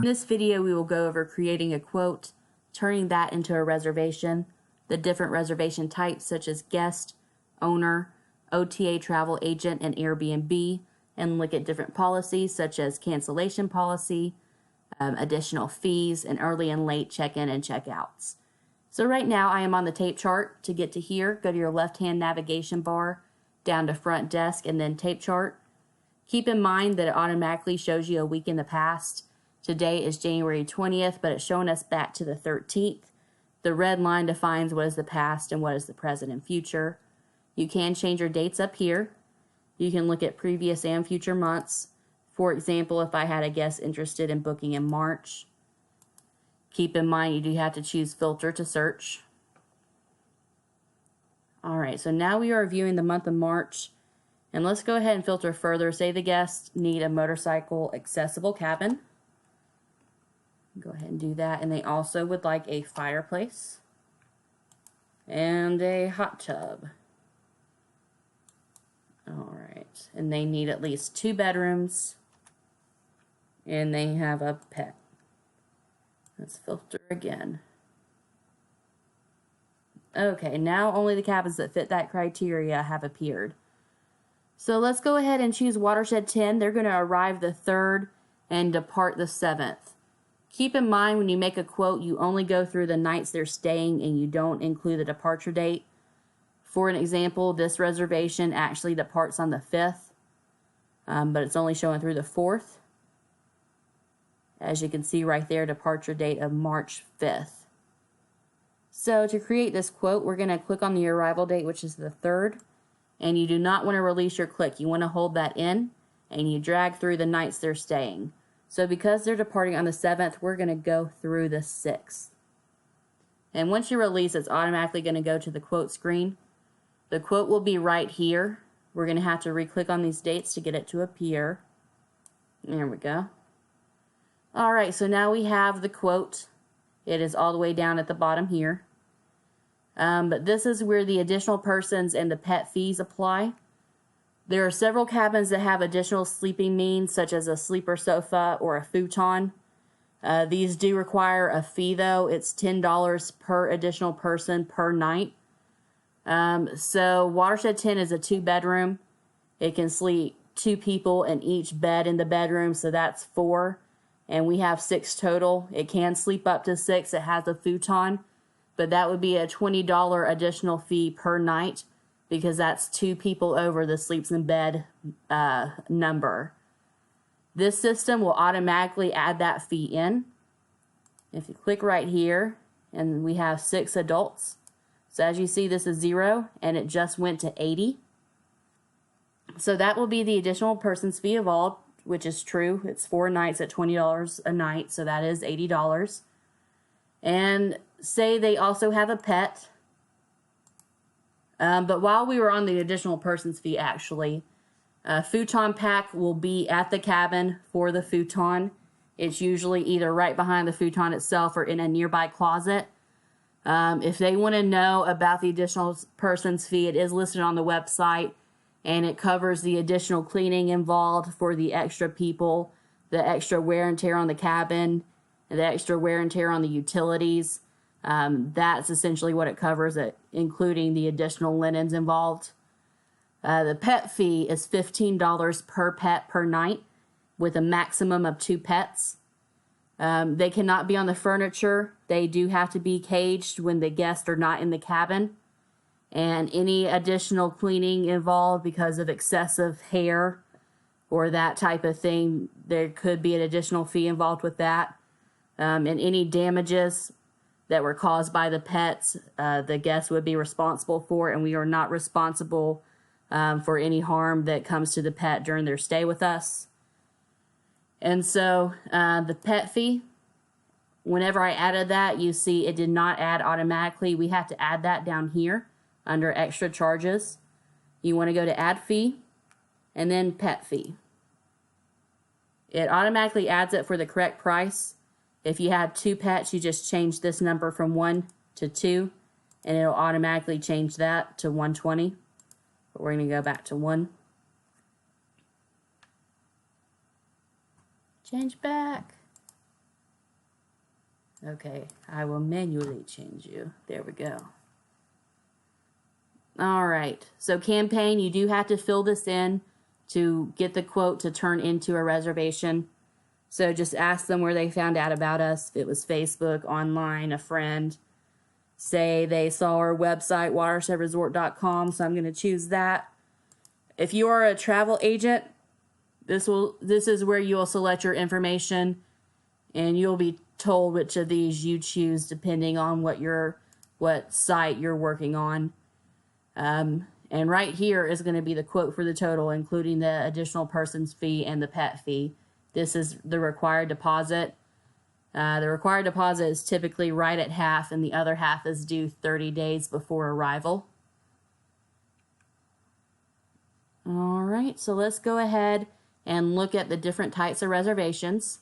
In this video, we will go over creating a quote, turning that into a reservation, the different reservation types such as guest, owner, OTA travel agent, and Airbnb, and look at different policies such as cancellation policy, additional fees, and early and late check-in and check-outs. So right now I am on the tape chart. To get to here, go to your left-hand navigation bar, down to front desk, and then tape chart. Keep in mind that it automatically shows you a week in the past. Today is January 20th, but it's showing us back to the 13th. The red line defines what is the past and what is the present and future. You can change your dates up here. You can look at previous and future months. For example, if I had a guest interested in booking in March, keep in mind you do have to choose filter to search. All right, so now we are viewing the month of March, and let's go ahead and filter further. Say the guests need a motorcycle accessible cabin. Go ahead and do that, and they also would like a fireplace and a hot tub. All right, and they need at least 2 bedrooms, and they have a pet. Let's filter again. Okay, now only the cabins that fit that criteria have appeared. So let's go ahead and choose Watershed 10. They're going to arrive the 3rd and depart the 7th. Keep in mind when you make a quote, you only go through the nights they're staying and you don't include the departure date. For an example, this reservation actually departs on the 5th, but it's only showing through the 4th. As you can see right there, departure date of March 5th. So to create this quote, we're going to click on the arrival date, which is the 3rd, and you do not want to release your click. You want to hold that in, and you drag through the nights they're staying. So because they're departing on the 7th, we're going to go through the 6th. And once you release, it's automatically going to go to the quote screen. The quote will be right here. We're going to have to re-click on these dates to get it to appear. There we go. All right, so now we have the quote. It is all the way down at the bottom here. But this is where the additional persons and the pet fees apply. There are several cabins that have additional sleeping means, such as a sleeper sofa or a futon. These do require a fee, though. It's $10 per additional person per night. So Watershed 10 is a 2-bedroom. It can sleep 2 people in each bed in the bedroom, so that's 4. And we have 6 total. It can sleep up to 6. It has a futon, but that would be a $20 additional fee per night, because that's 2 people over the sleeps in bed number. This system will automatically add that fee in. If you click right here, and we have 6 adults. So as you see, this is 0, and it just went to 80. So that will be the additional person's fee of all, which is true. It's 4 nights at $20 a night, so that is $80. And say they also have a pet. But while we were on the additional person's fee, actually, a futon pack will be at the cabin for the futon. It's usually either right behind the futon itself or in a nearby closet. If they want to know about the additional person's fee, it is listed on the website, and it covers the additional cleaning involved for the extra people, the extra wear and tear on the cabin, and the extra wear and tear on the utilities. That's essentially what it covers, including the additional linens involved. The pet fee is $15 per pet per night, with a maximum of 2 pets. They cannot be on the furniture. They do have to be caged when the guests are not in the cabin. And any additional cleaning involved because of excessive hair or that type of thing, there could be an additional fee involved with that. And any damages that were caused by the pets, the guests would be responsible for, and we are not responsible for any harm that comes to the pet during their stay with us. And so the pet fee, whenever I added that, you see it did not add automatically. We have to add that down here under extra charges. You want to go to add fee and then pet fee. It automatically adds it for the correct price. If you have 2 pets, you just change this number from 1 to 2, and it'll automatically change that to 120. But we're going to go back to 1. Change back. Okay, I will manually change you. There we go. All right, so campaign, you do have to fill this in to get the quote to turn into a reservation. So just ask them where they found out about us. If it was Facebook, online, a friend. Say they saw our website, watershedresort.com, so I'm going to choose that. If you are a travel agent, this is where you'll select your information, and you'll be told which of these you choose depending on what site you're working on. And right here is going to be the quote for the total, including the additional person's fee and the pet fee. This is the required deposit. The required deposit is typically right at half, and the other half is due 30 days before arrival. All right, so let's go ahead and look at the different types of reservations.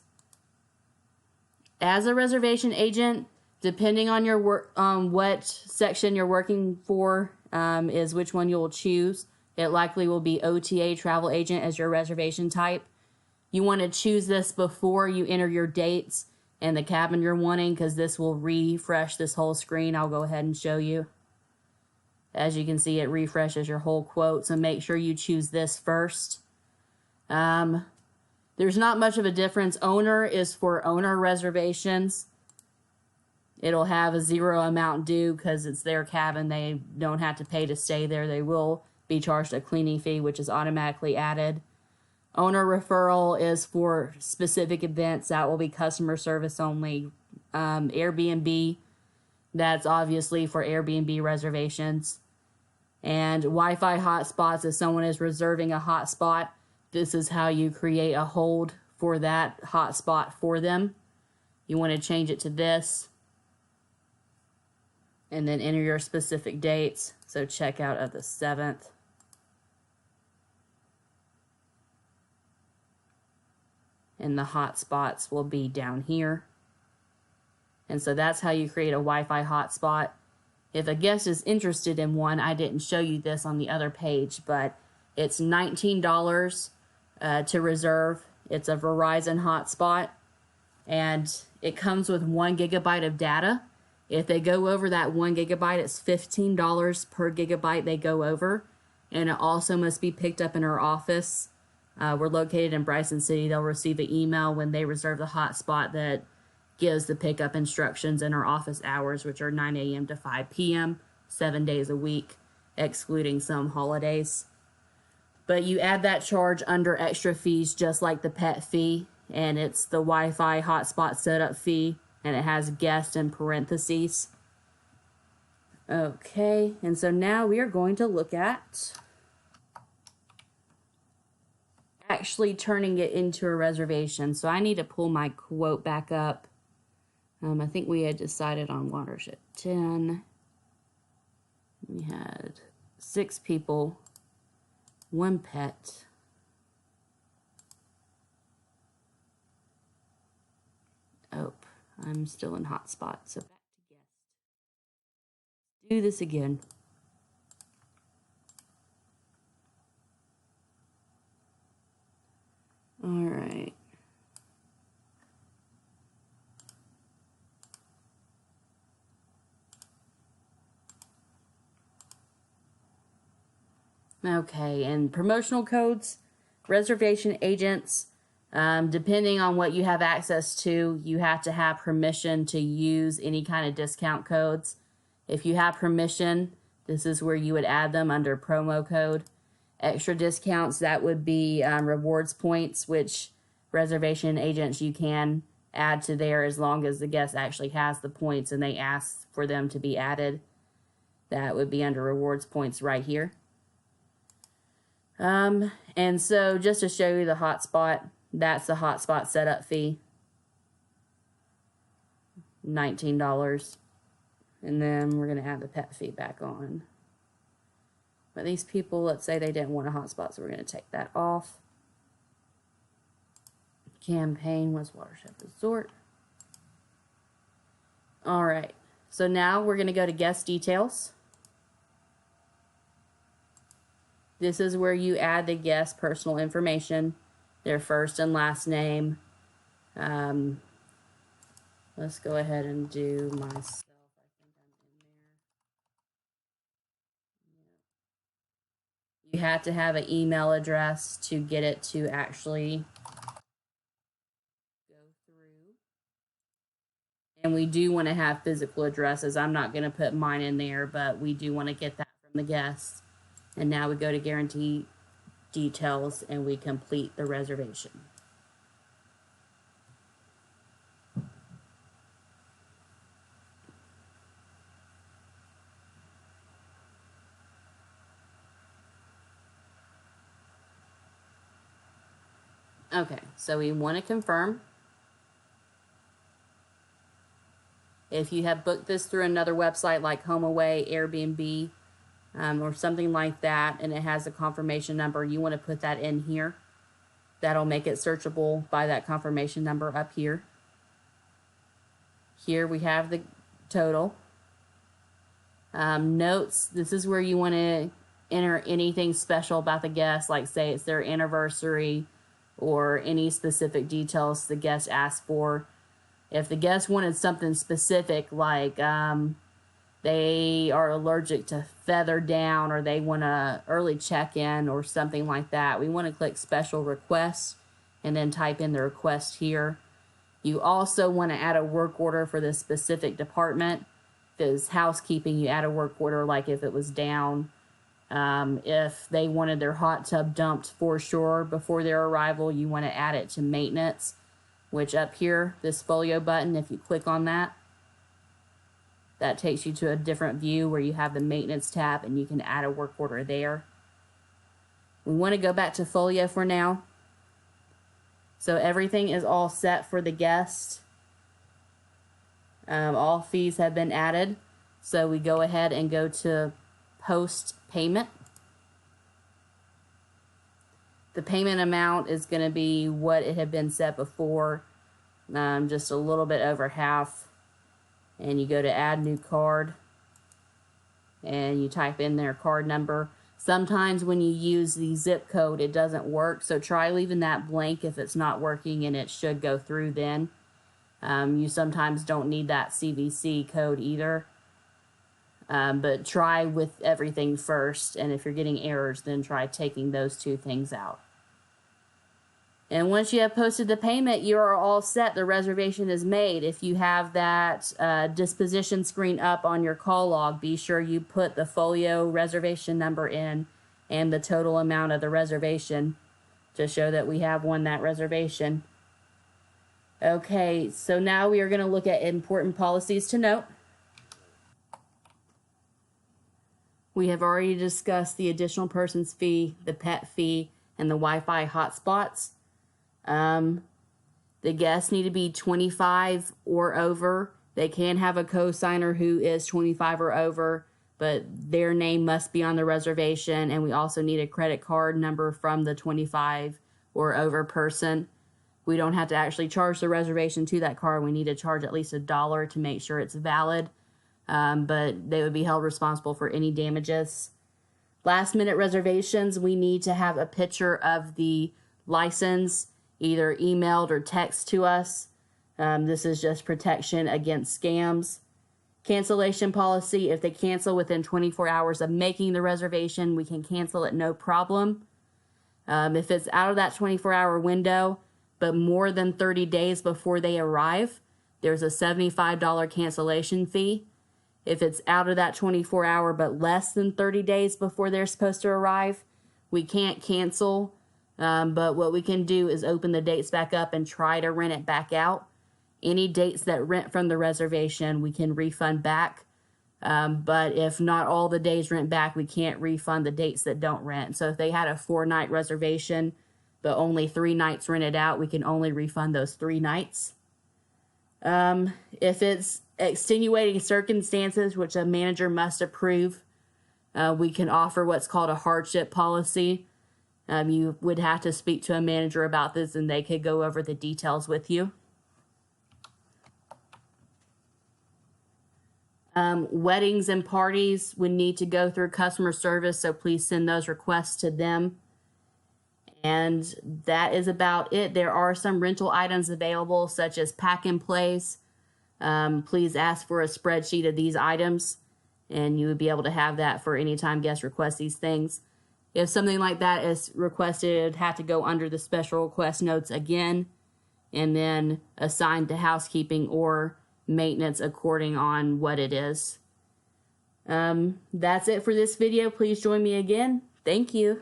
As a reservation agent, depending on your work, what section you're working for, is which one you'll choose. It likely will be OTA, travel agent, as your reservation type. You want to choose this before you enter your dates and the cabin you're wanting, because this will refresh this whole screen. I'll go ahead and show you. As you can see, it refreshes your whole quote, so make sure you choose this first. There's not much of a difference. Owner is for owner reservations. It'll have a 0 amount due because it's their cabin. They don't have to pay to stay there. They will be charged a cleaning fee, which is automatically added. Owner referral is for specific events. That will be customer service only. Airbnb, that's obviously for Airbnb reservations. And Wi-Fi hotspots, if someone is reserving a hotspot, this is how you create a hold for that hotspot for them. You want to change it to this. And then enter your specific dates. So check out of the 7th. And the hotspots will be down here. And so that's how you create a Wi-Fi hotspot. If a guest is interested in one, I didn't show you this on the other page, but it's $19 to reserve. It's a Verizon hotspot, and it comes with 1 gigabyte of data. If they go over that 1 gigabyte, it's $15 per gigabyte they go over, and it also must be picked up in our office. We're located in Bryson City. They'll receive an email when they reserve the hotspot that gives the pickup instructions in our office hours, which are 9 a.m. to 5 p.m., 7 days a week, excluding some holidays. But you add that charge under extra fees, just like the pet fee, and it's the Wi-Fi hotspot setup fee, and it has guest in parentheses. Okay, and so now we are going to look at actually turning it into a reservation. So I need to pull my quote back up. I think we had decided on Watershed 10. We had 6 people, 1 pet. Oh, I'm still in hotspot, so back to guest. Do this again. All right. Okay, and promotional codes, reservation agents, depending on what you have access to, you have to have permission to use any kind of discount codes. If you have permission, this is where you would add them under promo code. Extra discounts, that would be rewards points, which reservation agents you can add to there as long as the guest actually has the points and they ask for them to be added. That would be under rewards points right here. And so just to show you the hotspot, that's the hotspot setup fee. $19. And then we're going to add the pet fee back on. But these people, let's say they didn't want a hotspot, so we're going to take that off. Campaign was Watershed Resort. All right. So now we're going to go to guest details. This is where you add the guest personal information, their first and last name, Let's go ahead and do myself. I think I'm in there. You have to have an email address to get it to actually go through. And we do want to have physical addresses. I'm not going to put mine in there, but we do want to get that from the guests. And now we go to guarantee details and we complete the reservation. Okay, so we want to confirm. If you have booked this through another website like HomeAway, Airbnb, or something like that, and it has a confirmation number, you want to put that in here. That'll make it searchable by that confirmation number up here. Here we have the total. Notes, this is where you want to enter anything special about the guest, like say it's their anniversary or any specific details the guest asked for. If the guest wanted something specific, like they are allergic to feather down or they want a early check-in or something like that, we want to click special requests and then type in the request here. You also want to add a work order for this specific department. If it's housekeeping, you add a work order like if it was down. If they wanted their hot tub dumped for sure before their arrival, you want to add it to maintenance, which up here, this folio button, if you click on that, that takes you to a different view where you have the maintenance tab and you can add a work order there. We want to go back to folio for now. So everything is all set for the guest. All fees have been added. So we go ahead and go to post payment. The payment amount is going to be what it had been set before, just a little bit over half. And you go to add new card and you type in their card number. Sometimes when you use the zip code, it doesn't work. So try leaving that blank if it's not working, and it should go through then. You sometimes don't need that CVC code either. But try with everything first. And if you're getting errors, then try taking those two things out. And once you have posted the payment, you are all set. The reservation is made. If you have that disposition screen up on your call log, be sure you put the folio reservation number in and the total amount of the reservation to show that we have won that reservation. Okay, so now we are going to look at important policies to note. We have already discussed the additional person's fee, the pet fee, and the Wi-Fi hotspots. The guests need to be 25 or over. They can have a co-signer who is 25 or over, but their name must be on the reservation, and we also need a credit card number from the 25 or over person. We don't have to actually charge the reservation to that card. We need to charge at least $1 to make sure it's valid, but they would be held responsible for any damages. Last minute reservations, we need to have a picture of the license, either emailed or text to us. This is just protection against scams. Cancellation policy, if they cancel within 24 hours of making the reservation, we can cancel it no problem. If it's out of that 24-hour window, but more than 30 days before they arrive, there's a $75 cancellation fee. If it's out of that 24-hour but less than 30 days before they're supposed to arrive, we can't cancel. But what we can do is open the dates back up and try to rent it back out. Any dates that rent from the reservation, we can refund back. But if not all the days rent back, we can't refund the dates that don't rent. So if they had a 4-night reservation, but only 3 nights rented out, we can only refund those 3 nights. If it's extenuating circumstances, which a manager must approve, we can offer what's called a hardship policy. You would have to speak to a manager about this, and they could go over the details with you. Weddings and parties would need to go through customer service, so please send those requests to them. And that is about it. There are some rental items available, such as pack and plays. please ask for a spreadsheet of these items, and you would be able to have that for any time guests request these things. If something like that is requested, it would have to go under the special request notes again, and then assigned to housekeeping or maintenance according on what it is. That's it for this video. Please join me again. Thank you.